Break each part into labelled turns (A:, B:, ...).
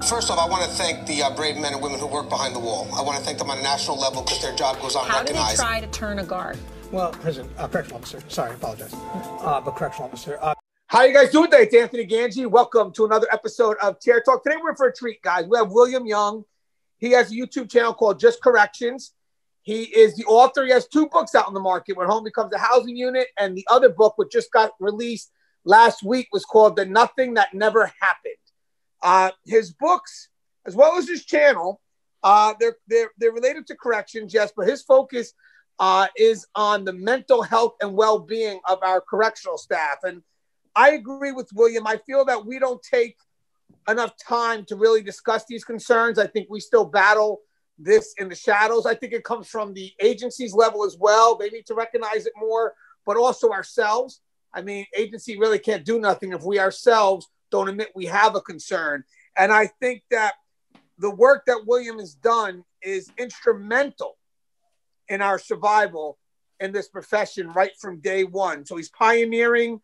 A: First off, I want to thank the brave men and women who work behind the wall. I want to thank them on a national level because their job goes unrecognized.
B: How do they try to turn a guard?
C: Well, correctional officer. Sorry, I apologize. But correctional officer.
D: How are you guys doing today? It's Anthony Gangi. Welcome to another episode of Chair Talk. Today we're in for a treat, guys. We have Wiliam Young. He has a YouTube channel called Just Corrections. He is the author. He has 2 books out in the market, When Home Becomes a Housing Unit, and the other book, which just got released last week, was called The Nothing That Never Happened. His books, as well as his channel, they're related to corrections, yes, but his focus is on the mental health and well-being of our correctional staff. And I agree with Wiliam. I feel that we don't take enough time to really discuss these concerns. I think we still battle this in the shadows. I think it comes from the agency's level as well. They need to recognize it more, but also ourselves. I mean, agency really can't do nothing if we ourselves don't admit we have a concern. And I think that the work that Wiliam has done is instrumental in our survival in this profession right from day one. So he's pioneering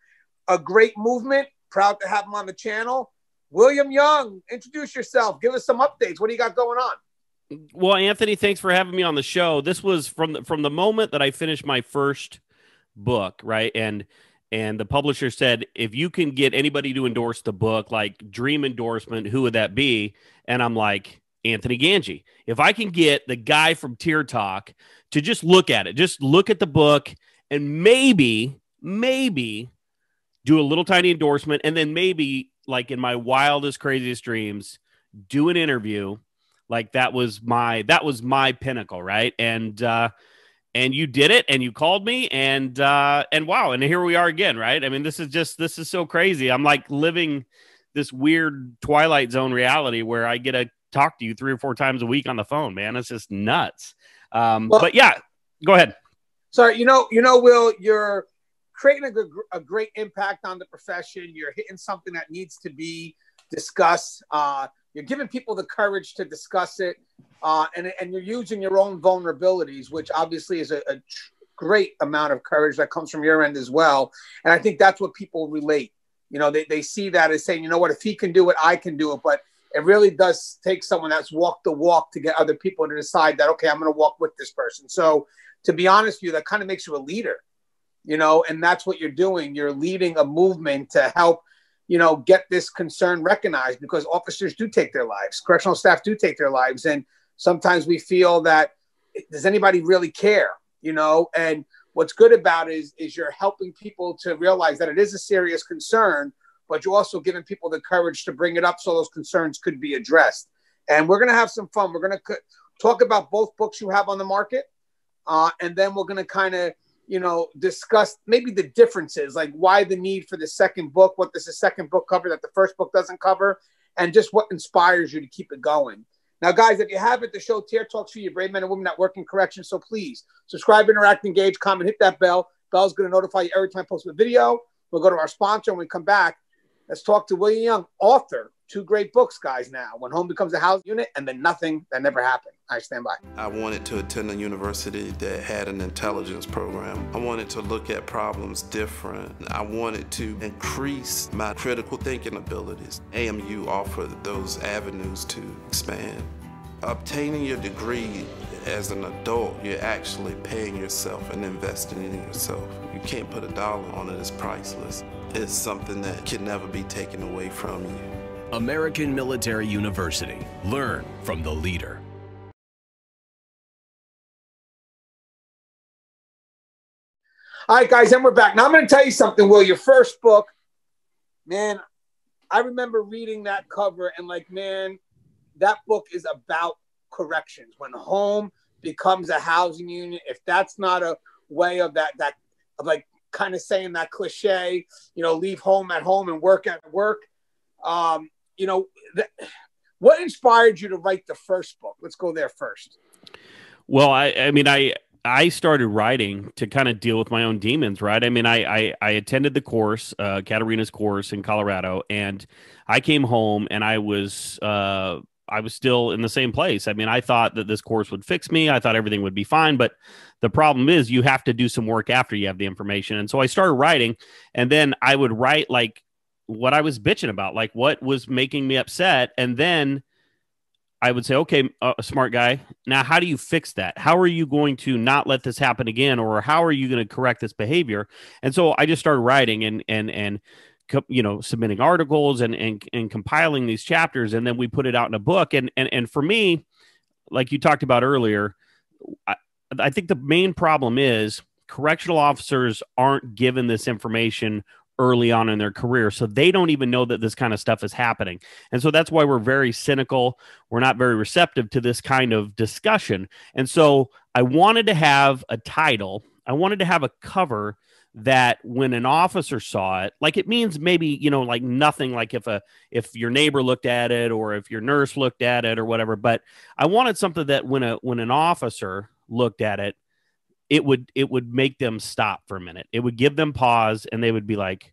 D: a great movement. Proud to have him on the channel. Wiliam Young, introduce yourself. Give us some updates. What do you got going on?
E: Well, Anthony, thanks for having me on the show. This was from the moment that I finished my first book, right? And the publisher said, if you can get anybody to endorse the book, like dream endorsement, who would that be? And I'm like, Anthony Gangi. If I can get the guy from Tier Talk to just look at it, just look at the book and maybe do a little tiny endorsement, and then maybe, like in my wildest, craziest dreams, do an interview. Like that was my pinnacle, right? And you did it, and you called me, and wow, and here we are again, right? I mean, this is so crazy. I'm like living this weird Twilight Zone reality where I get to talk to you 3 or 4 times a week on the phone, man. It's just nuts. But yeah, go ahead.
D: Sorry, you know, Will, you're creating a great impact on the profession. You're hitting something that needs to be discussed. You're giving people the courage to discuss it, and you're using your own vulnerabilities, which obviously is a great amount of courage that comes from your end as well. And I think that's what people relate. You know, they see that as saying, you know what, if he can do it, I can do it. But it really does take someone that's walked the walk to get other people to decide that, okay, I'm going to walk with this person. So to be honest with you, that kind of makes you a leader, you know, and that's what you're doing. You're leading a movement to help, you know, get this concern recognized, because officers do take their lives. Correctional staff do take their lives. And sometimes we feel that, does anybody really care? You know, and what's good about it is you're helping people to realize that it is a serious concern, but you're also giving people the courage to bring it up so those concerns could be addressed. And we're going to have some fun. We're going to talk about both books you have on the market. And then we're going to kind of, you know, discuss maybe the differences, like why the need for the second book, what does the second book cover that the first book doesn't cover, and just what inspires you to keep it going. Now, guys, if you haven't, the show Tier Talks for you, brave men and women that work in corrections. So please subscribe, interact, engage, comment, hit that bell. Bell's going to notify you every time I post a video. We'll go to our sponsor. When we come back, let's talk to Wiliam Young, author. 2 great books, guys, now. When Home Becomes a Housing Unit, and then Nothing That Never Happened. I stand by.
F: I wanted to attend a university that had an intelligence program. I wanted to look at problems different. I wanted to increase my critical thinking abilities. AMU offered those avenues to expand. Obtaining your degree as an adult, you're actually paying yourself and investing in yourself. You can't put a dollar on it. It's priceless. It's something that can never be taken away from you.
G: American Military University. Learn from the leader.
D: All right, guys, and we're back. Now, I'm going to tell you something, Will. Your first book, man, I remember reading that cover and like, man, that book is about corrections. When home becomes a housing unit, if that's not a way of that of like kind of saying that cliche, you know, leave home at home and work at work. You know, what inspired you to write the first book? Let's go there first.
E: Well, I mean, I started writing to kind of deal with my own demons, right? I mean, I attended the course, Katarina's course in Colorado, and I came home and I was still in the same place. I mean, I thought that this course would fix me. I thought everything would be fine, but the problem is you have to do some work after you have the information. And so I started writing, and then I would write like what I was bitching about, like what was making me upset. And then I would say, okay, smart guy, now how do you fix that? How are you going to not let this happen again? Or how are you going to correct this behavior? And so I just started writing and submitting articles and compiling these chapters. And then we put it out in a book. And for me, like you talked about earlier, I think the main problem is correctional officers aren't given this information early on in their career. So they don't even know that this kind of stuff is happening. And so that's why we're very cynical. We're not very receptive to this kind of discussion. And so I wanted to have a title. I wanted to have a cover that when an officer saw it, like it means maybe, like nothing, like if your neighbor looked at it or if your nurse looked at it or whatever, but I wanted something that when an officer looked at it, it would make them stop for a minute. It would give them pause and they would be like,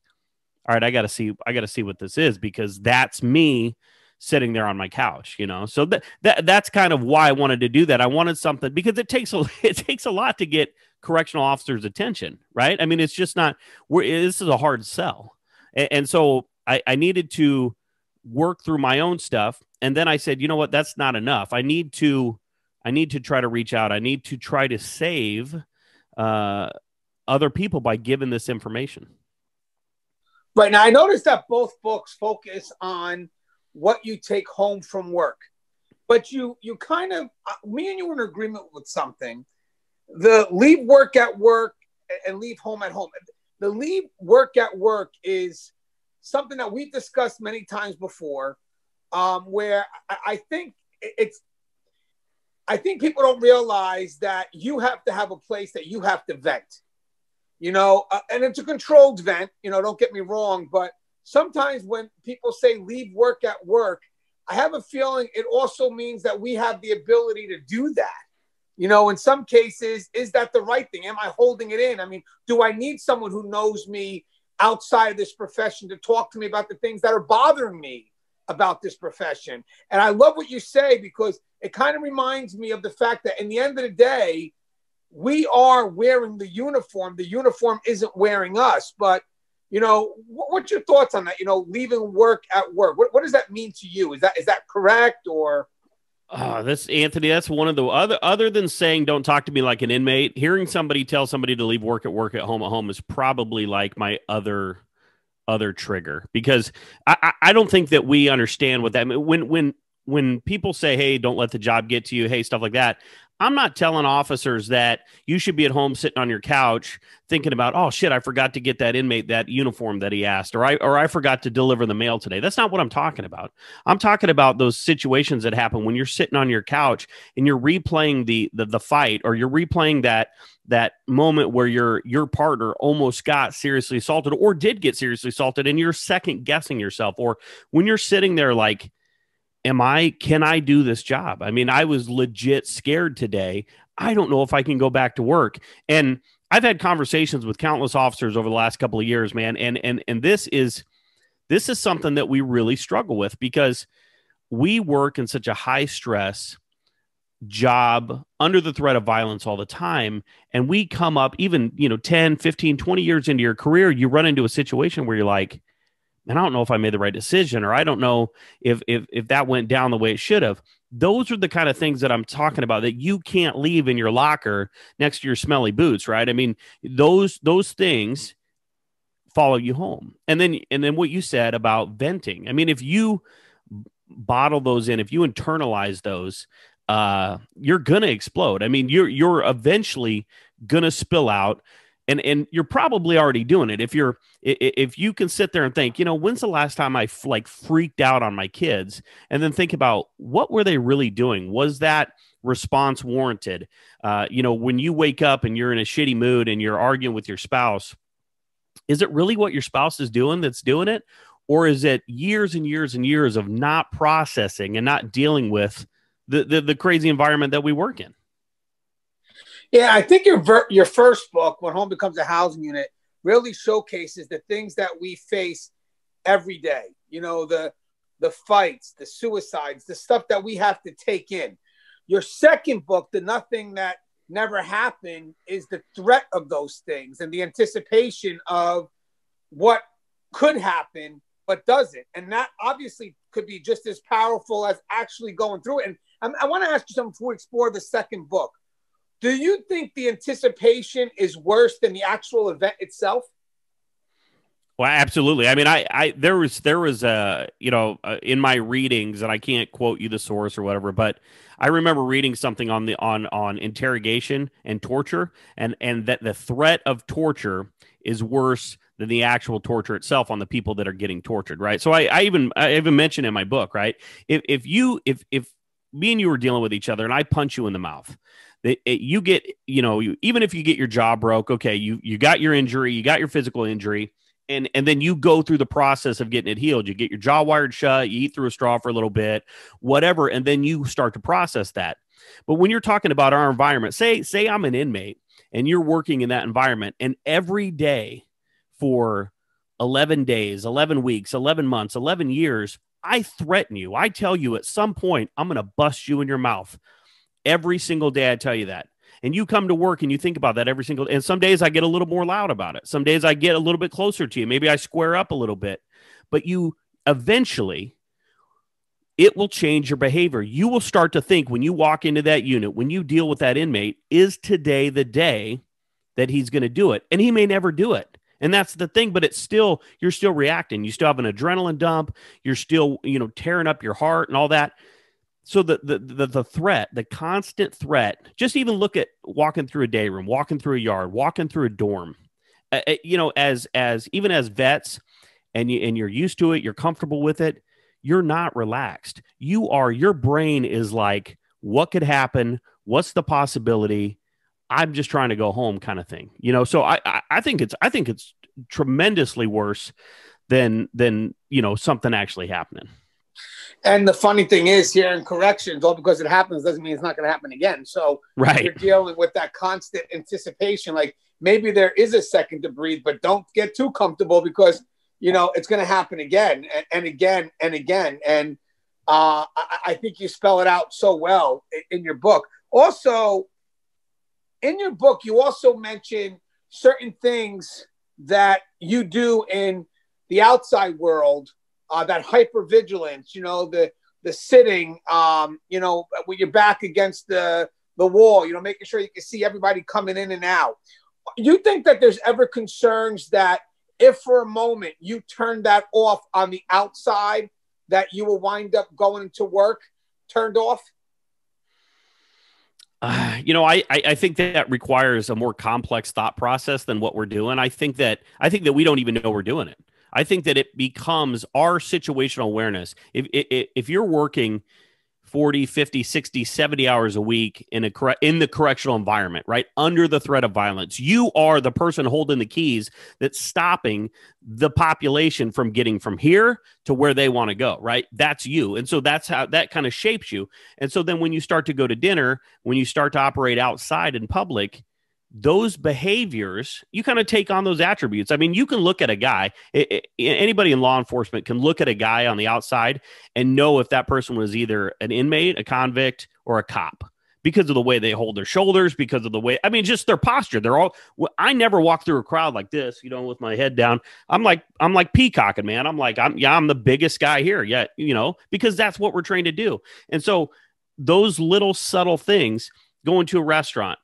E: all right, I got to see what this is, because that's me sitting there on my couch, So that's kind of why I wanted to do that. I wanted something, because it takes a lot to get correctional officers' attention, right? I mean, it's just not, this is a hard sell. And so I needed to work through my own stuff. And then I said, you know what, that's not enough. I need to try to reach out. I need to try to save other people by giving this information.
D: Right. Now, I noticed that both books focus on what you take home from work, but you kind of, me and you were in agreement with something. The leave work at work and leave home at home. The leave work at work is something that we've discussed many times before, where I think people don't realize that you have to have a place that you have to vent, and it's a controlled vent, don't get me wrong. But sometimes when people say leave work at work, I have a feeling it also means that we have the ability to do that. In some cases, is that the right thing? Am I holding it in? I mean, do I need someone who knows me outside of this profession to talk to me about the things that are bothering me about this profession? And I love what you say, because it kind of reminds me of the fact that in the end of the day, we are wearing the uniform. The uniform isn't wearing us. But, what's your thoughts on that? Leaving work at work. What does that mean to you? Is that correct? Or
E: this, Anthony, that's one of the other than saying don't talk to me like an inmate, hearing somebody tell somebody to leave work at home is probably like my other trigger, because I don't think that we understand what that means. When people say, hey, don't let the job get to you, hey, stuff like that, I'm not telling officers that you should be at home sitting on your couch thinking about, oh shit, I forgot to get that inmate that uniform that he asked, or I forgot to deliver the mail today. That's not what I'm talking about. I'm talking about those situations that happen when you're sitting on your couch and you're replaying the fight, or you're replaying that moment where your partner almost got seriously assaulted or did get seriously assaulted, and you're second guessing yourself, or when you're sitting there like, can I do this job? I mean, I was legit scared today. I don't know if I can go back to work. And I've had conversations with countless officers over the last couple of years, man. And this is something that we really struggle with, because we work in such a high stress job under the threat of violence all the time. And we come up even, 10, 15, 20 years into your career, you run into a situation where you're like, and I don't know if I made the right decision, or I don't know if that went down the way it should have. Those are the kind of things that I'm talking about that you can't leave in your locker next to your smelly boots, right? I mean, those things follow you home. And then what you said about venting. I mean, if you bottle those in, if you internalize those, you're gonna explode. I mean, you're eventually gonna spill out. And you're probably already doing it. If you can sit there and think, when's the last time I freaked out on my kids, and then think about what were they really doing? Was that response warranted? When you wake up and you're in a shitty mood and you're arguing with your spouse, is it really what your spouse is doing that's doing it? Or is it years and years and years of not processing and not dealing with the crazy environment that we work in?
D: Yeah, I think your first book, When Home Becomes a Housing Unit, really showcases the things that we face every day. The fights, the suicides, the stuff that we have to take in. Your second book, The Nothing That Never Happened, is the threat of those things and the anticipation of what could happen but doesn't. And that obviously could be just as powerful as actually going through it. And I want to ask you something before we explore the second book. Do you think the anticipation is worse than the actual event itself?
E: Well, absolutely. I mean, there was in my readings, and I can't quote you the source or whatever, but I remember reading something on interrogation and torture, and that the threat of torture is worse than the actual torture itself on the people that are getting tortured, right? So I even mentioned in my book, right? If me and you were dealing with each other and I punch you in the mouth, you get, even if you get your jaw broke, okay, you got your injury, you got your physical injury, and then you go through the process of getting it healed. You get your jaw wired shut, you eat through a straw for a little bit, whatever, and then you start to process that. But when you're talking about our environment, say I'm an inmate and you're working in that environment, and every day for 11 days, 11 weeks, 11 months, 11 years, I threaten you. I tell you at some point, I'm going to bust you in your mouth. Every single day I tell you that. And you come to work and you think about that every single day. And some days I get a little more loud about it. Some days I get a little bit closer to you. Maybe I square up a little bit. But you eventually, it will change your behavior. You will start to think when you walk into that unit, when you deal with that inmate, is today the day that he's going to do it? And he may never do it. And that's the thing, but you're still reacting. You still have an adrenaline dump. You're still, tearing up your heart and all that. So the threat, the constant threat, just even look at walking through a day room, walking through a yard, walking through a dorm, as even as vets, and you're used to it, you're comfortable with it, you're not relaxed. Your brain is like, what could happen? What's the possibility? I'm just trying to go home, kind of thing. So I think it's tremendously worse than something actually happening.
D: And the funny thing is, here in corrections, all because it happens doesn't mean it's not going to happen again. So
E: right.
D: You're dealing with that constant anticipation. Like maybe there is a second to breathe, but don't get too comfortable because, it's going to happen again and again and again. And I think you spell it out so well in your book. Also, in your book, you also mention certain things that you do in the outside world. That hypervigilance, the sitting, with your back against the wall, making sure you can see everybody coming in and out. You think that there's ever concerns that if for a moment you turn that off on the outside, that you will wind up going into work turned off?
E: I think that requires a more complex thought process than what we're doing. I think that we don't even know we're doing it. I think that it becomes our situational awareness. If you're working 40, 50, 60, 70 hours a week in the correctional environment, right, under the threat of violence, you are the person holding the keys that's stopping the population from getting from here to where they want to go, right? That's you. And so that's how that kind of shapes you. And so then when you start to go to dinner, when you start to operate outside in public, those behaviors, you kind of take on those attributes. I mean, you can look at a guy, anybody in law enforcement can look at a guy on the outside and know if that person was either an inmate, a convict, or a cop because of the way they hold their shoulders, because of the way, just their posture. I never walk through a crowd like this, with my head down. I'm like peacocking, man. I'm the biggest guy here yet, because that's what we're trained to do. And so those little subtle things, going to a restaurant,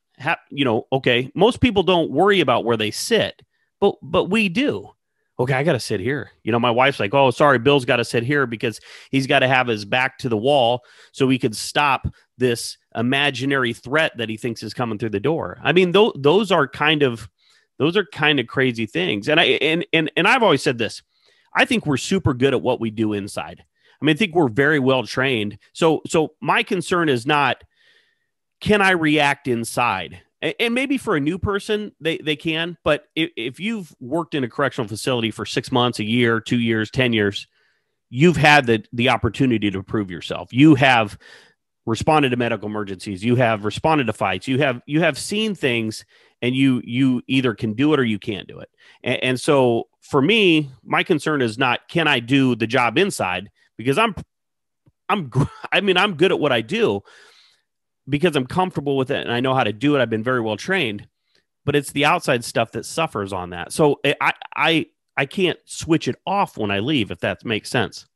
E: okay, most people don't worry about where they sit, but we do. Okay, I got to sit here. My wife's like, oh, sorry, Bill's got to sit here because he's got to have his back to the wall so he could stop this imaginary threat that he thinks is coming through the door. Those are kind of crazy things. And I've always said this. I think we're super good at what we do inside. I think we're very well trained. So my concern is not, can I react inside? And maybe for a new person, they can. But if you've worked in a correctional facility for 6 months, a year, 2 years, 10 years, you've had the opportunity to prove yourself. You have responded to medical emergencies. You have responded to fights. You have seen things, and you either can do it or you can't do it. And so for me, my concern is not, can I do the job inside? Because I'm good at what I do, because I'm comfortable with it and I know how to do it. I've been very well trained, but it's the outside stuff that suffers on that. So I can't switch it off when I leave, if that makes sense.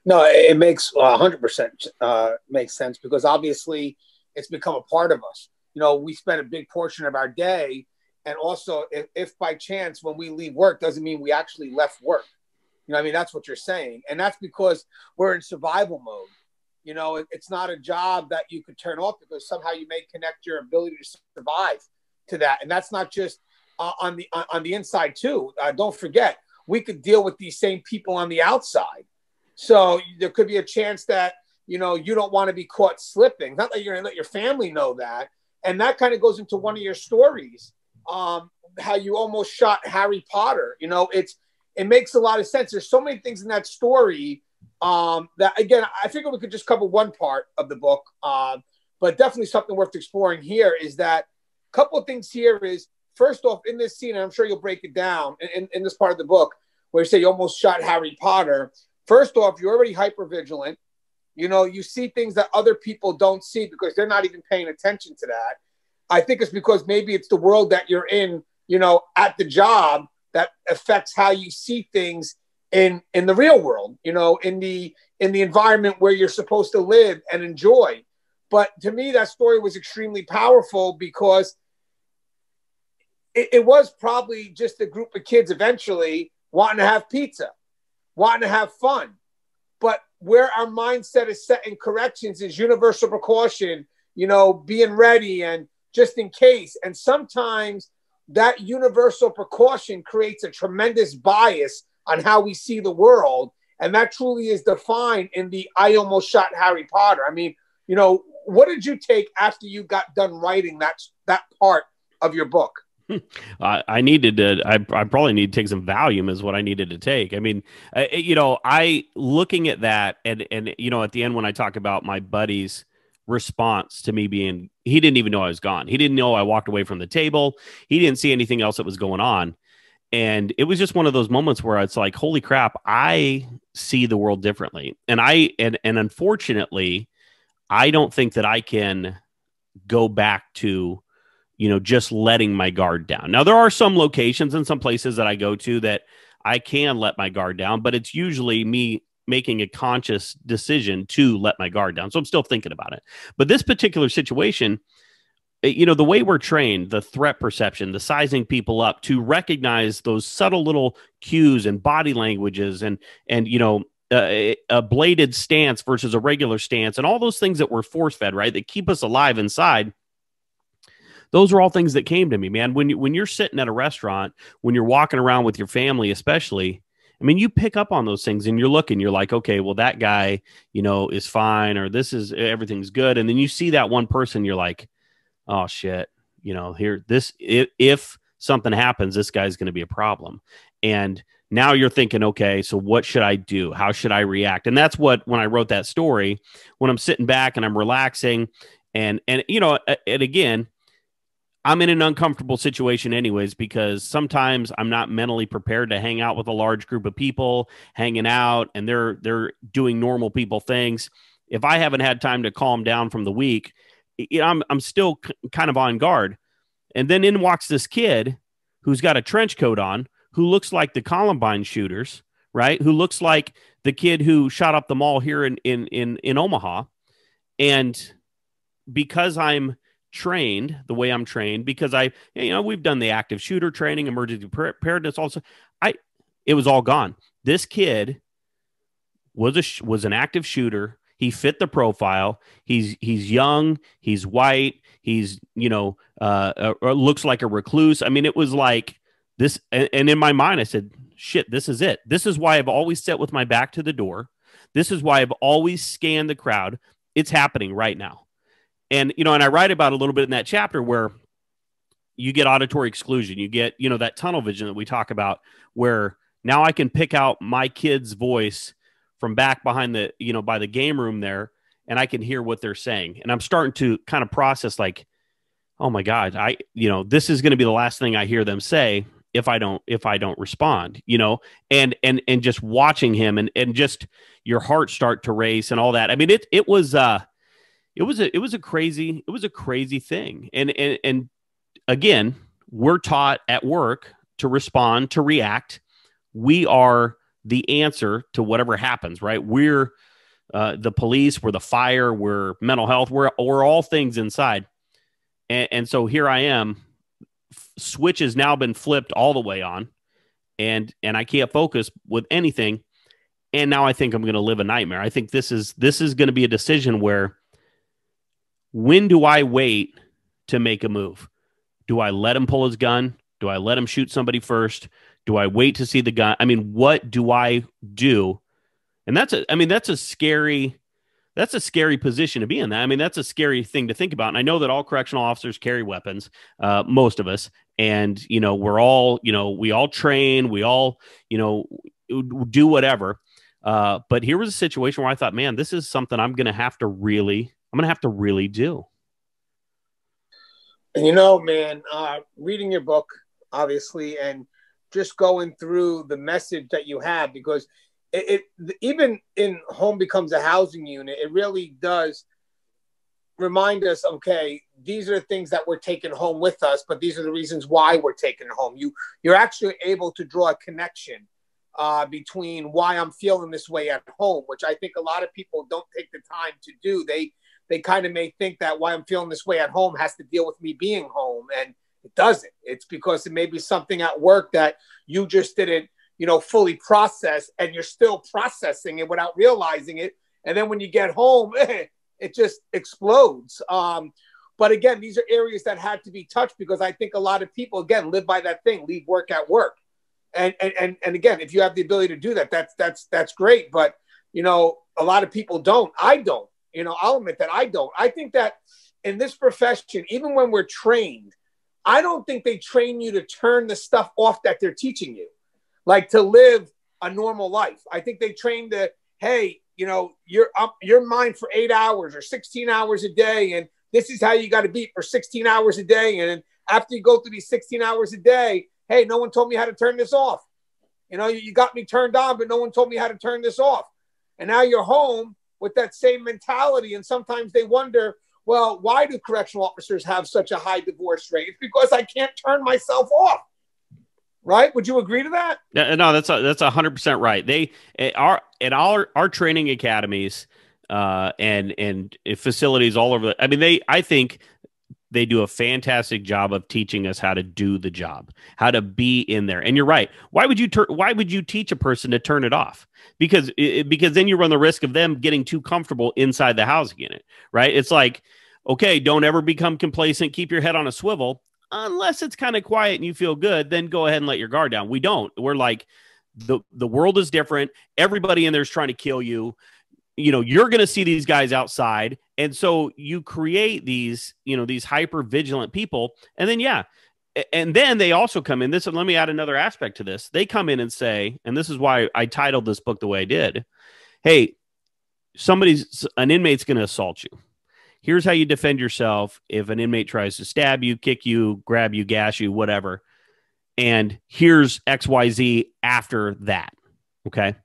D: No, it makes 100% makes sense, because obviously it's become a part of us. You know, we spend a big portion of our day, and also if by chance when we leave work, doesn't mean we actually left work. You know what I mean? That's what you're saying. And that's because we're in survival mode. You know, it's not a job that you could turn off, because somehow you may connect your ability to survive to that. And that's not just on the inside too. Don't forget, we could deal with these same people on the outside. So there could be a chance that, you know, you don't want to be caught slipping. Not that you're going to let your family know that. And that kind of goes into one of your stories, how you almost shot Harry Potter. You know, it makes a lot of sense. There's so many things in that story that, again, I figure we could just cover one part of the book, but definitely something worth exploring here is that a couple of things here is, first off, in this scene, and I'm sure you'll break it down in this part of the book, where you say you almost shot Harry Potter. First off, you're already hypervigilant. You know, you see things that other people don't see because they're not even paying attention to that. I think it's because maybe it's the world that you're in, you know, at the job that affects how you see things in the real world, you know, in the environment where you're supposed to live and enjoy. But to me, that story was extremely powerful because it was probably just a group of kids eventually wanting to have pizza, wanting to have fun. But where our mindset is set in corrections is universal precaution, you know, being ready and just in case. And sometimes that universal precaution creates a tremendous bias on how we see the world. And that truly is defined in the I almost shot Harry Potter. I mean, you know, what did you take after you got done writing that part of your book?
E: I needed to, I probably need to take some Valium is what I needed to take. I mean, you know, looking at that and, you know, at the end, when I talk about my buddy's response to me being, he didn't even know I was gone. He didn't know I walked away from the table. He didn't see anything else that was going on. And it was just one of those moments where it's like, holy crap, I see the world differently. And and unfortunately, I don't think that I can go back to, you know, just letting my guard down. Now, there are some locations and some places that I go to that I can let my guard down, but it's usually me making a conscious decision to let my guard down. So I'm still thinking about it. But this particular situation, you know, the way we're trained, the threat perception, the sizing people up to recognize those subtle little cues and body languages and you know, a bladed stance versus a regular stance and all those things that we're force fed, right, that keep us alive inside. Those are all things that came to me, man. When you're sitting at a restaurant, when you're walking around with your family, especially, I mean, you pick up on those things and you're looking, you're like, okay, well, that guy, you know, is fine, or everything's good. And then you see that one person, you're like, oh shit, you know, if something happens, this guy's going to be a problem. And now you're thinking, okay, so what should I do? How should I react? And that's what, when I wrote that story, when I'm sitting back and I'm relaxing and, you know, and again, I'm in an uncomfortable situation anyways, because sometimes I'm not mentally prepared to hang out with a large group of people hanging out and they're doing normal people things. If I haven't had time to calm down from the week, you know, I'm still kind of on guard. And then in walks this kid who's got a trench coat on, who looks like the Columbine shooters, right? Who looks like the kid who shot up the mall here in Omaha. And because I'm trained the way I'm trained, because we've done the active shooter training, emergency preparedness, also, it was all gone. This kid was an active shooter. He fit the profile. He's young. He's white. He's, you know, looks like a recluse. I mean, it was like this. And in my mind, I said, shit, this is it. This is why I've always sat with my back to the door. This is why I've always scanned the crowd. It's happening right now. And, you know, and I write about a little bit in that chapter where you get auditory exclusion. You get, you know, that tunnel vision that we talk about, where now I can pick out my kid's voice from back behind the, you know, by the game room there, and I can hear what they're saying. And I'm starting to kind of process like, oh my God, this is going to be the last thing I hear them say if I don't respond, you know, and just watching him and just your heart start to race and all that. I mean, it was a crazy thing. And again, we're taught at work to respond, to react. We are the answer to whatever happens, right? We're the police, we're the fire, we're mental health, we're all things inside. And so here I am, switch has now been flipped all the way on, and I can't focus with anything. And now I think I'm going to live a nightmare. I think this is going to be a decision where, when do I wait to make a move? Do I let him pull his gun? Do I let him shoot somebody first? Do I wait to see the gun? I mean, what do I do? And that's a scary position to be in. That, I mean, that's a scary thing to think about. And I know that all correctional officers carry weapons, most of us, and, we're all, we all train, we all, do whatever. But here was a situation where I thought, man, this is something I'm going to have to really do.
D: And man, reading your book, obviously, and just going through the message that you have, because it even in Home Becomes a Housing Unit, it really does remind us, okay, these are the things that we're taking home with us, but these are the reasons why we're taking it home. You're actually able to draw a connection between why I'm feeling this way at home, which I think a lot of people don't take the time to do. They kind of may think that why I'm feeling this way at home has to deal with me being home, and it doesn't. It's because it may be something at work that you just didn't, fully process, and you're still processing it without realizing it. And then when you get home, it just explodes. But again, these are areas that had to be touched, because I think a lot of people, again, live by that thing, leave work at work. And again, if you have the ability to do that, that's great. But, a lot of people don't. I don't. I'll admit that I don't. I think that in this profession, even when we're trained, I don't think they train you to turn the stuff off that they're teaching you, like to live a normal life. I think they train to, hey, you're mine for 8 hours or 16 hours a day, and this is how you got to be for 16 hours a day. And after you go through these 16 hours a day, hey, no one told me how to turn this off. You got me turned on, but no one told me how to turn this off. And now you're home with that same mentality. And sometimes they wonder, well, why do correctional officers have such a high divorce rate? It's because I can't turn myself off. Right? Would you agree to that?
E: No, that's 100% right. They are at our training academies and facilities all over. I think they do a fantastic job of teaching us how to do the job, how to be in there. And you're right. Why would you teach a person to turn it off? Because then you run the risk of them getting too comfortable inside the housing unit, right? It's like, okay, don't ever become complacent. Keep your head on a swivel. Unless it's kind of quiet and you feel good, then go ahead and let your guard down. We don't. We're like, the world is different. Everybody in there is trying to kill you. You're going to see these guys outside. And so you create these hyper vigilant people. And then, and then they also come in this. And let me add another aspect to this. They come in and say, and this is why I titled this book the way I did. Hey, an inmate's going to assault you. Here's how you defend yourself if an inmate tries to stab you, kick you, grab you, gas you, whatever. And here's XYZ after that. Okay.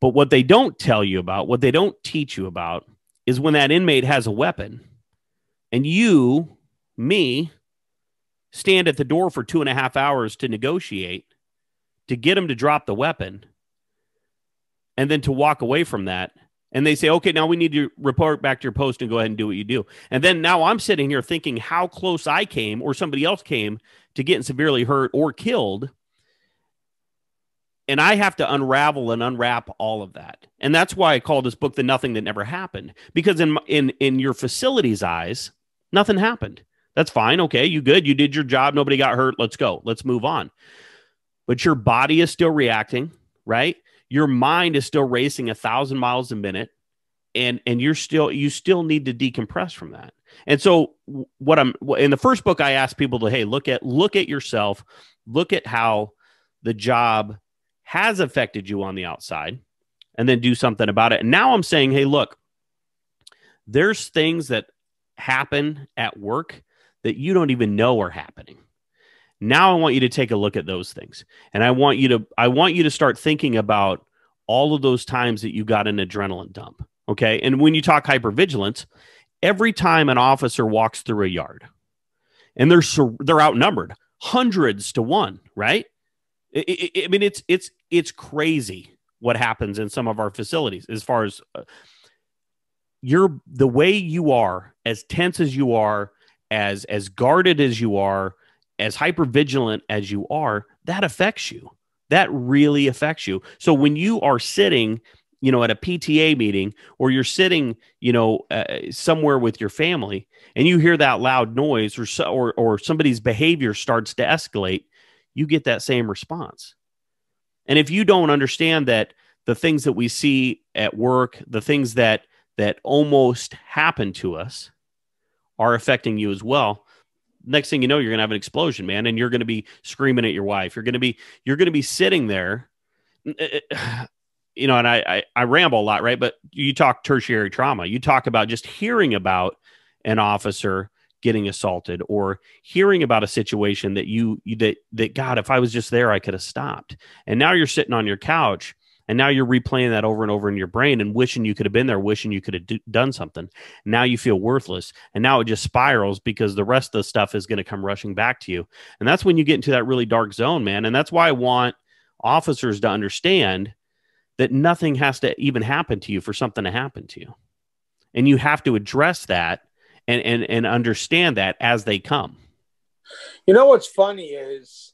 E: But what they don't tell you about, what they don't teach you about, is when that inmate has a weapon and me, stand at the door for 2.5 hours to negotiate, to get him to drop the weapon, and then to walk away from that. And they say, okay, now we need to report back to your post and go ahead and do what you do. And then now I'm sitting here thinking how close I came or somebody else came to getting severely hurt or killed. And I have to unravel and unwrap all of that. And that's why I call this book The Nothing That Never Happened. Because in your facility's eyes, nothing happened. That's fine. Okay, you good. You did your job. Nobody got hurt. Let's go. Let's move on. But your body is still reacting, right? Your mind is still racing 1,000 miles a minute, and you still need to decompress from that. And so in the first book, I asked people to, hey, look at yourself, look at how the job has affected you on the outside, and then do something about it. And now I'm saying, hey, look, there's things that happen at work that you don't even know are happening. Now I want you to take a look at those things. And I want you to start thinking about all of those times that you got an adrenaline dump. Okay. And when you talk hypervigilance, every time an officer walks through a yard and they're outnumbered, hundreds to one, right? I mean, it's crazy what happens in some of our facilities as far as the way you are, as tense as you are, as guarded as you are, as hyper vigilant as you are, that affects you. That really affects you. So when you are sitting, at a PTA meeting, or you're sitting, somewhere with your family, and you hear that loud noise, or somebody's behavior starts to escalate, you get that same response. And if you don't understand that the things that we see at work, the things that almost happen to us, are affecting you as well, next thing you know, you're going to have an explosion, man, and you're going to be screaming at your wife. You're going to be sitting there, and I ramble a lot, right? But you talk tertiary trauma. You talk about just hearing about an officer getting assaulted, or hearing about a situation that God, if I was just there, I could have stopped. And now you're sitting on your couch, and now you're replaying that over and over in your brain, and wishing you could have been there, wishing you could have done something. Now you feel worthless, and now it just spirals, because the rest of the stuff is going to come rushing back to you. And that's when you get into that really dark zone, man. And that's why I want officers to understand that nothing has to even happen to you for something to happen to you. And you have to address that and understand that as they come.
D: What's funny is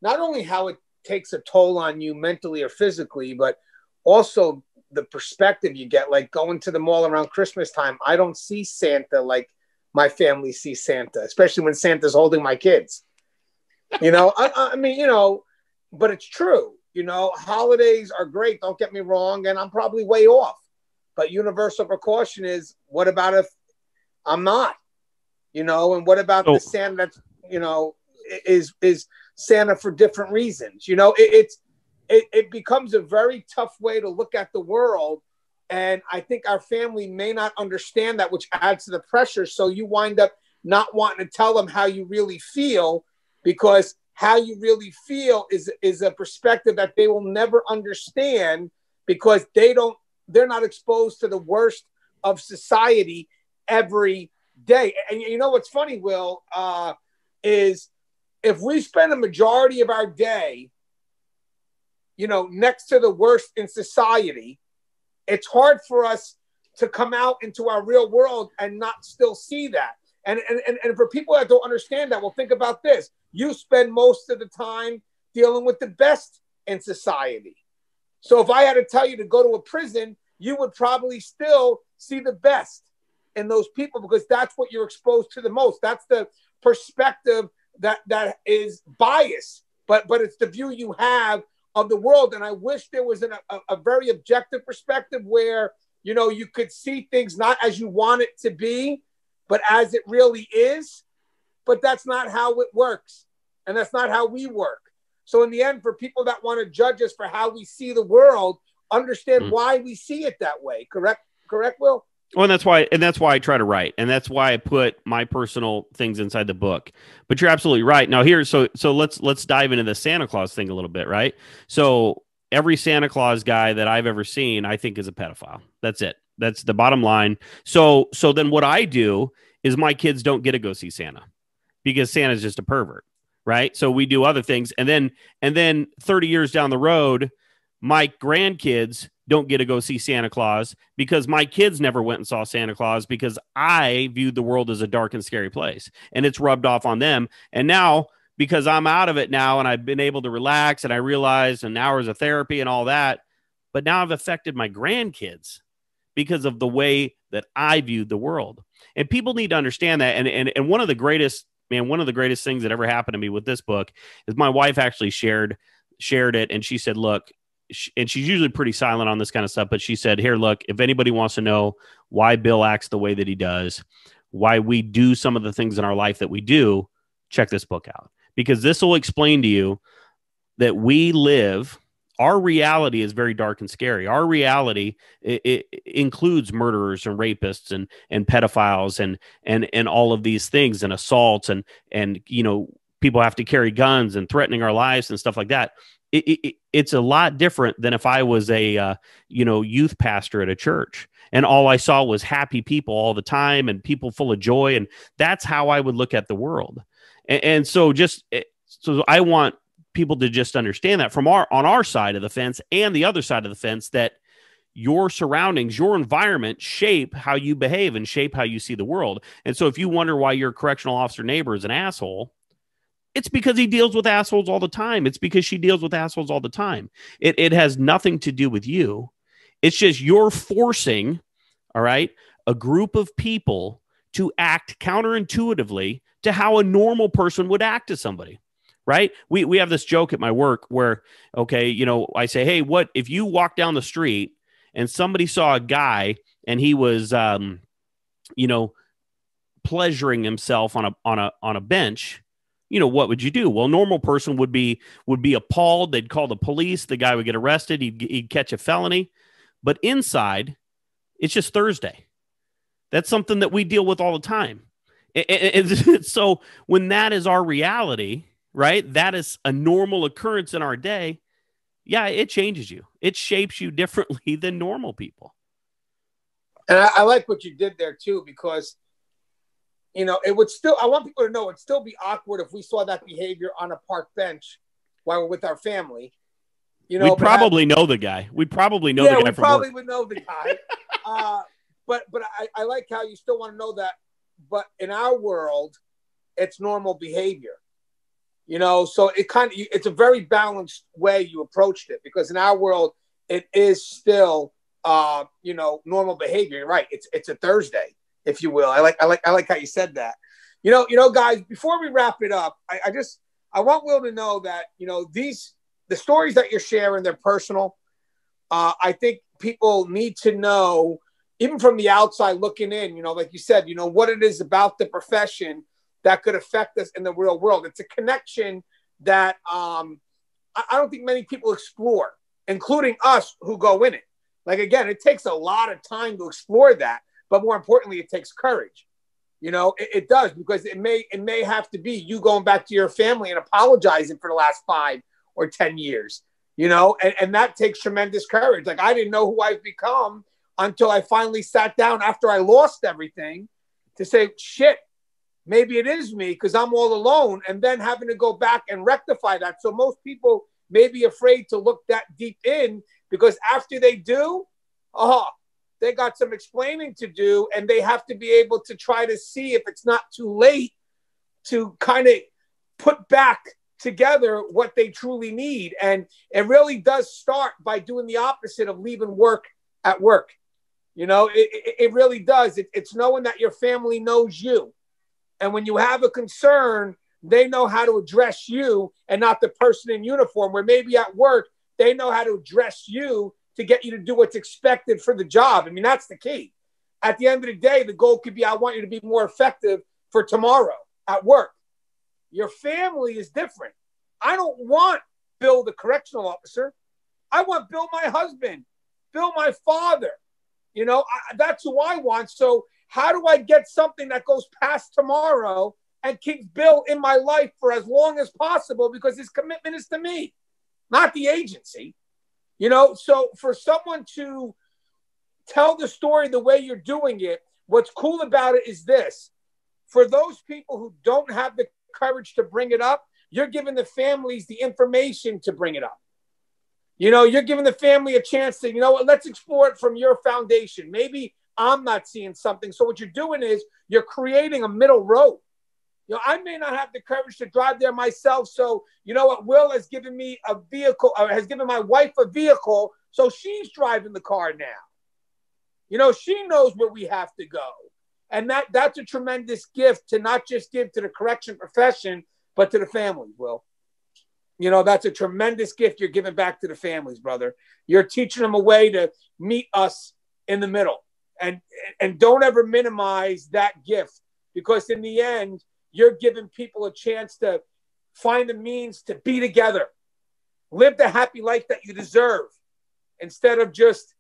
D: not only how it takes a toll on you mentally or physically, but also the perspective you get, like going to the mall around Christmas time. I don't see Santa like my family sees Santa, especially when Santa's holding my kids. I mean, but it's true. Holidays are great. Don't get me wrong. And I'm probably way off. But universal precaution is, what about if I'm not? And what about the Santa that's, is Santa for different reasons? It becomes a very tough way to look at the world. And I think our family may not understand that, which adds to the pressure. So you wind up not wanting to tell them how you really feel, because how you really feel is a perspective that they will never understand, because they're not exposed to the worst of society every day. And what's funny, Will, is if we spend a majority of our day, next to the worst in society, it's hard for us to come out into our real world and not still see that. And for people that don't understand that, well, think about this. You spend most of the time dealing with the best in society. So if I had to tell you to go to a prison, you would probably still see the best in those people, because that's what you're exposed to the most. That's the perspective that is biased, but it's the view you have of the world. And I wish there was a very objective perspective where, you could see things not as you want it to be, but as it really is. But that's not how it works. And that's not how we work. So in the end, for people that want to judge us for how we see the world, understand why we see it that way. Correct, Will?
E: Well, and that's why I try to write, and that's why I put my personal things inside the book. But you're absolutely right. Now so let's dive into the Santa Claus thing a little bit, right? So every Santa Claus guy that I've ever seen, I think, is a pedophile. That's it. That's the bottom line. So then what I do is my kids don't get to go see Santa, because Santa's just a pervert, right? So we do other things, and then 30 years down the road, my grandkids don't get to go see Santa Claus, because my kids never went and saw Santa Claus, because I viewed the world as a dark and scary place, and it's rubbed off on them. And now, because I'm out of it now, and I've been able to relax, and I realized, and hours of therapy and all that, but now I've affected my grandkids because of the way that I viewed the world. And people need to understand that. And one of the greatest things that ever happened to me with this book is my wife actually shared it. And she said, look, and she's usually pretty silent on this kind of stuff, but she said, here, look, if anybody wants to know why Bill acts the way that he does, why we do some of the things in our life that we do, check this book out, because this will explain to you that our reality is very dark and scary. Our reality it includes murderers and rapists and pedophiles and all of these things, and assaults and people have to carry guns and threatening our lives and stuff like that. It's a lot different than if I was a youth pastor at a church and all I saw was happy people all the time and people full of joy, and that's how I would look at the world. And so just So I want people to just understand that from on our side of the fence and the other side of the fence, that your surroundings, your environment shape how you behave and shape how you see the world. And so if you wonder why your correctional officer neighbor is an asshole, it's because he deals with assholes all the time. It's because she deals with assholes all the time. It has nothing to do with you. It's just you're forcing, all right, a group of people to act counterintuitively to how a normal person would act to somebody, right? We have this joke at my work where, okay, you know, I say, hey, what if you walk down the street and somebody saw a guy and he was, you know, pleasuring himself on a bench, you know, what would you do? Well, a normal person would be appalled. They'd call the police. The guy would get arrested. He'd catch a felony. But inside, it's just Thursday. That's something that we deal with all the time. And so when that is our reality, right, that is a normal occurrence in our day, yeah, it changes you. It shapes you differently than normal people.
D: And I like what you did there, too, because, you know, it would still, I want people to know, it'd still be awkward if we saw that behavior on a park bench while we're with our family. You know,
E: we'd probably know the guy. We'd probably know the guy.
D: Yeah, we
E: from
D: probably
E: work.
D: would know the guy. But I like how you still want to know that. But in our world, it's normal behavior. You know, so it's a very balanced way you approached it, because in our world, it is still, you know, normal behavior. You're right. It's a Thursday, if you will. I like how you said that. You know, guys, before we wrap it up, I want Will to know that, you know, the stories that you're sharing, they're personal. I think people need to know, even from the outside looking in, you know, like you said, you know, what it is about the profession that could affect us in the real world. It's a connection that I don't think many people explore, including us who go in it. Like, again, it takes a lot of time to explore that, but more importantly, it takes courage. You know, it does, because it may have to be you going back to your family and apologizing for the last 5 or 10 years, you know, and that takes tremendous courage. Like, I didn't know who I've become until I finally sat down after I lost everything to say, shit, maybe it is me, because I'm all alone, and then having to go back and rectify that. So most people may be afraid to look that deep in, because after they do, they got some explaining to do, and they have to be able to try to see if it's not too late to kind of put back together what they truly need. And it really does start by doing the opposite of leaving work at work. You know, it really does. It's knowing that your family knows you. And when you have a concern, they know how to address you and not the person in uniform, where maybe at work, they know how to address you to get you to do what's expected for the job. I mean, that's the key. At the end of the day, the goal could be, I want you to be more effective for tomorrow at work. Your family is different. I don't want Bill, the correctional officer. I want Bill, my husband, Bill, my father. You know, that's who I want. So how do I get something that goes past tomorrow and keeps Bill in my life for as long as possible? Because his commitment is to me, not the agency. You know, so for someone to tell the story the way you're doing it, what's cool about it is this. For those people who don't have the courage to bring it up, you're giving the families the information to bring it up. You know, you're giving the family a chance to, you know what, let's explore it from your foundation. Maybe I'm not seeing something. So what you're doing is you're creating a middle road. You know, I may not have the courage to drive there myself. So, you know what, Will has given me a vehicle, or has given my wife a vehicle. So she's driving the car now. You know, she knows where we have to go. And that's a tremendous gift to not just give to the correction profession, but to the families, Will. You know, that's a tremendous gift you're giving back to the families, brother. You're teaching them a way to meet us in the middle. And don't ever minimize that gift, because in the end, you're giving people a chance to find the means to be together, live the happy life that you deserve, instead of just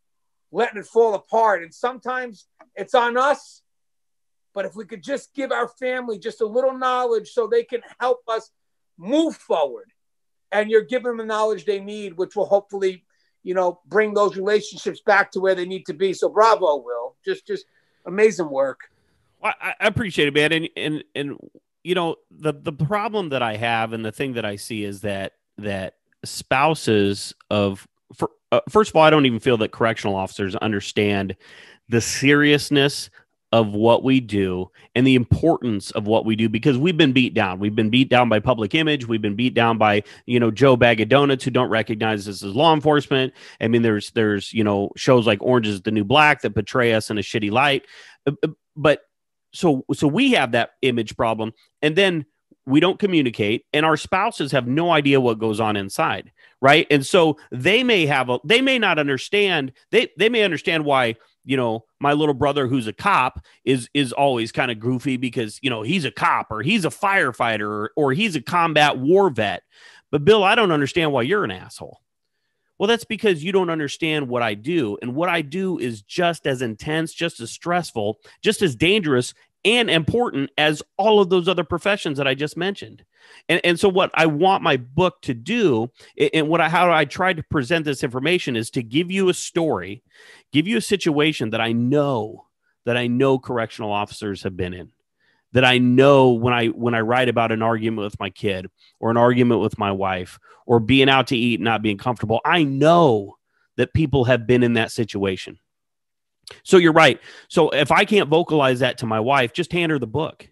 D: letting it fall apart. And sometimes it's on us, but if we could just give our family just a little knowledge so they can help us move forward, and you're giving them the knowledge they need, which will hopefully, you know, bring those relationships back to where they need to be. So bravo, Will. Just amazing work.
E: I appreciate it, man. And the problem that I have and the thing that I see is that spouses of, first of all, I don't even feel that correctional officers understand the seriousness of what we do and the importance of what we do, because we've been beat down. We've been beat down by public image. We've been beat down by, Joe Bag of Donuts who don't recognize us as law enforcement. I mean, there's shows like Orange is the New Black that portray us in a shitty light. But so we have that image problem, and then we don't communicate, and our spouses have no idea what goes on inside, right? And so they may not understand. They may understand why, my little brother who's a cop is always kind of goofy because, he's a cop or he's a firefighter or he's a combat war vet. But Bill, I don't understand why you're an asshole. Well, that's because you don't understand what I do. And what I do is just as intense, just as stressful, just as dangerous and important as all of those other professions that I just mentioned. And so what I want my book to do, and how I tried to present this information, is to give you a story, give you a situation that I know correctional officers have been in, that I know when I write about an argument with my kid or an argument with my wife or being out to eat and not being comfortable, I know that people have been in that situation. So you're right. So if I can't vocalize that to my wife, just hand her the book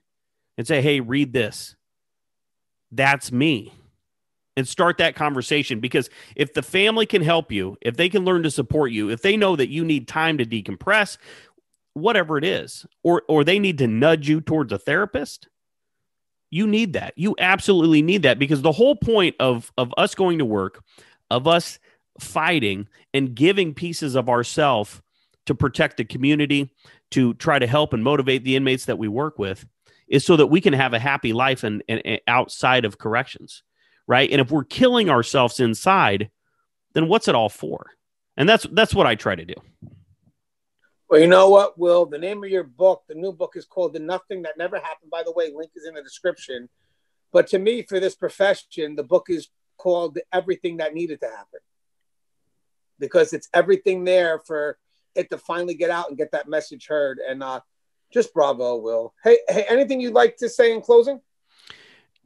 E: and say, hey, read this. That's me. And start that conversation, because if the family can help you, if they can learn to support you, if they know that you need time to decompress, whatever it is, or they need to nudge you towards a therapist, you need that. You absolutely need that, because the whole point of us going to work, of us fighting and giving pieces of ourselves to protect the community, to try to help and motivate the inmates that we work with, is so that we can have a happy life and outside of corrections, right? And if we're killing ourselves inside, then what's it all for? And that's what I try to do.
D: Well, you know what, Will? The name of your book, the new book, is called The Nothing That Never Happened. By the way, link is in the description. But to me, for this profession, the book is called Everything That Needed to Happen, because it's everything there for it to finally get out and get that message heard. And just bravo, Will. Hey, anything you'd like to say in closing?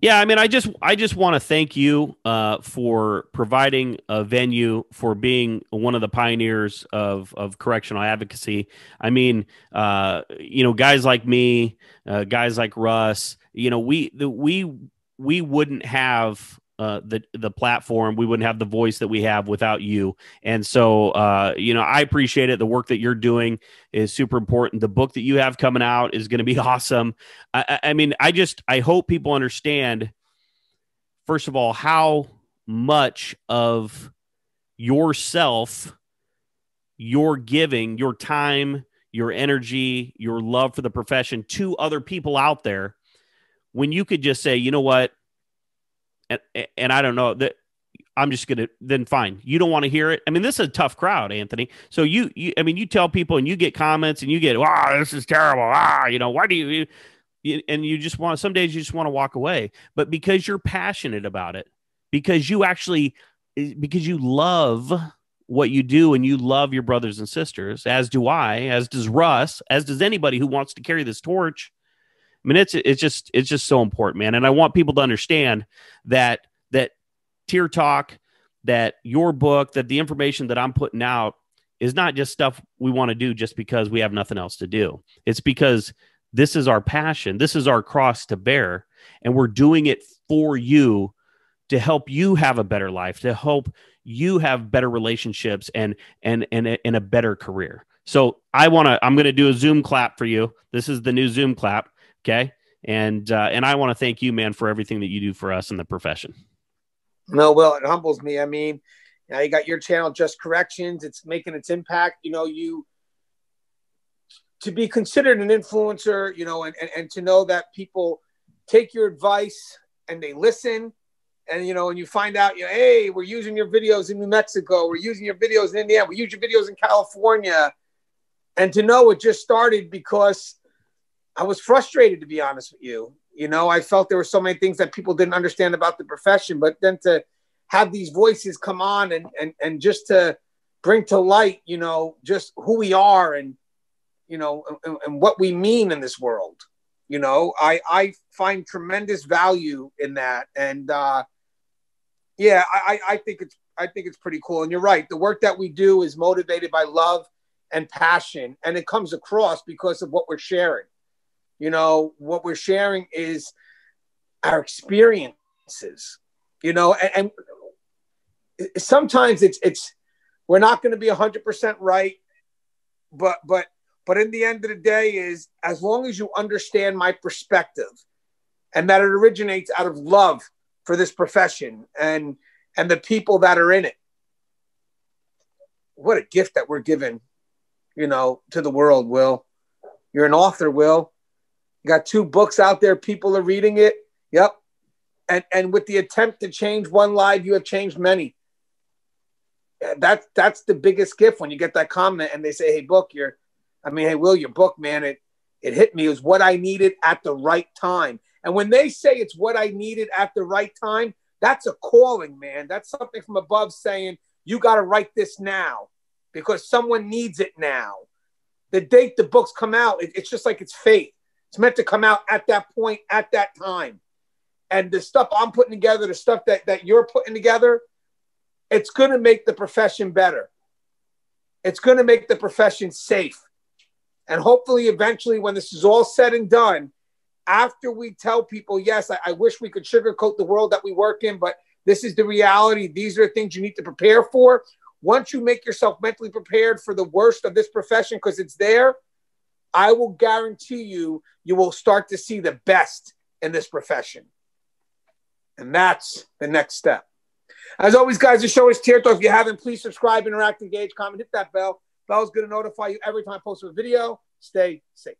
E: Yeah, I mean, I just want to thank you for providing a venue, for being one of the pioneers of correctional advocacy. I mean, guys like me, guys like Russ, we wouldn't have the platform, we wouldn't have the voice that we have without you. And so, I appreciate it. The work that you're doing is super important. The book that you have coming out is going to be awesome. I hope people understand, first of all, how much of yourself you're giving, your time, your energy, your love for the profession to other people out there, when you could just say, you know what? And I don't know that I'm just going to, then fine. You don't want to hear it. I mean, this is a tough crowd, Anthony. So you tell people and you get comments and you get, wow, this is terrible. Why do you, and you just want, some days you just want to walk away, but because you're passionate about it, because you love what you do and you love your brothers and sisters, as do I, as does Russ, as does anybody who wants to carry this torch. I mean, it's just so important, man. And I want people to understand that Tear Talk, that your book, that the information that I'm putting out is not just stuff we want to do just because we have nothing else to do. It's because this is our passion. This is our cross to bear. And we're doing it for you, to help you have a better life, to help you have better relationships and a better career. So I'm going to do a Zoom clap for you. This is the new Zoom clap. Okay. And I want to thank you, man, for everything that you do for us in the profession.
D: No, Will, it humbles me. I mean, you got your channel, Just Corrections. It's making its impact. You to be considered an influencer, and to know that people take your advice and they listen. And, and you find out, hey, we're using your videos in New Mexico. We're using your videos in Indiana. We use your videos in California. And to know it just started because I was frustrated, to be honest with you. I felt there were so many things that people didn't understand about the profession, but then to have these voices come on and just to bring to light, just who we are and, and what we mean in this world. You know, I find tremendous value in that. And yeah, I think it's pretty cool. And you're right. The work that we do is motivated by love and passion, and it comes across because of what we're sharing. You know, what we're sharing is our experiences, you know, and sometimes it's we're not going to be 100% right, but in the end of the day is, as long as you understand my perspective and that it originates out of love for this profession and the people that are in it, what a gift that we're given, you know, to the world. Will, you're an author, Will. You got 2 books out there. People are reading it. Yep. And with the attempt to change one life, you have changed many. That's the biggest gift, when you get that comment and they say, hey, book, hey, Will, your book, man, it hit me. It was what I needed at the right time. And when they say it's what I needed at the right time, that's a calling, man. That's something from above saying, you got to write this now because someone needs it now. The date the books come out, it's just like it's fate. It's meant to come out at that point, at that time. And the stuff I'm putting together, the stuff that you're putting together, it's going to make the profession better. It's going to make the profession safe. And hopefully, eventually, when this is all said and done, after we tell people, yes, I wish we could sugarcoat the world that we work in, but this is the reality. These are the things you need to prepare for. Once you make yourself mentally prepared for the worst of this profession, because it's there, I will guarantee you will start to see the best in this profession. And that's the next step. As always, guys, the show is tiered. If you haven't, please subscribe, interact, engage, comment, hit that bell. Bell's going to notify you every time I post a video. Stay safe.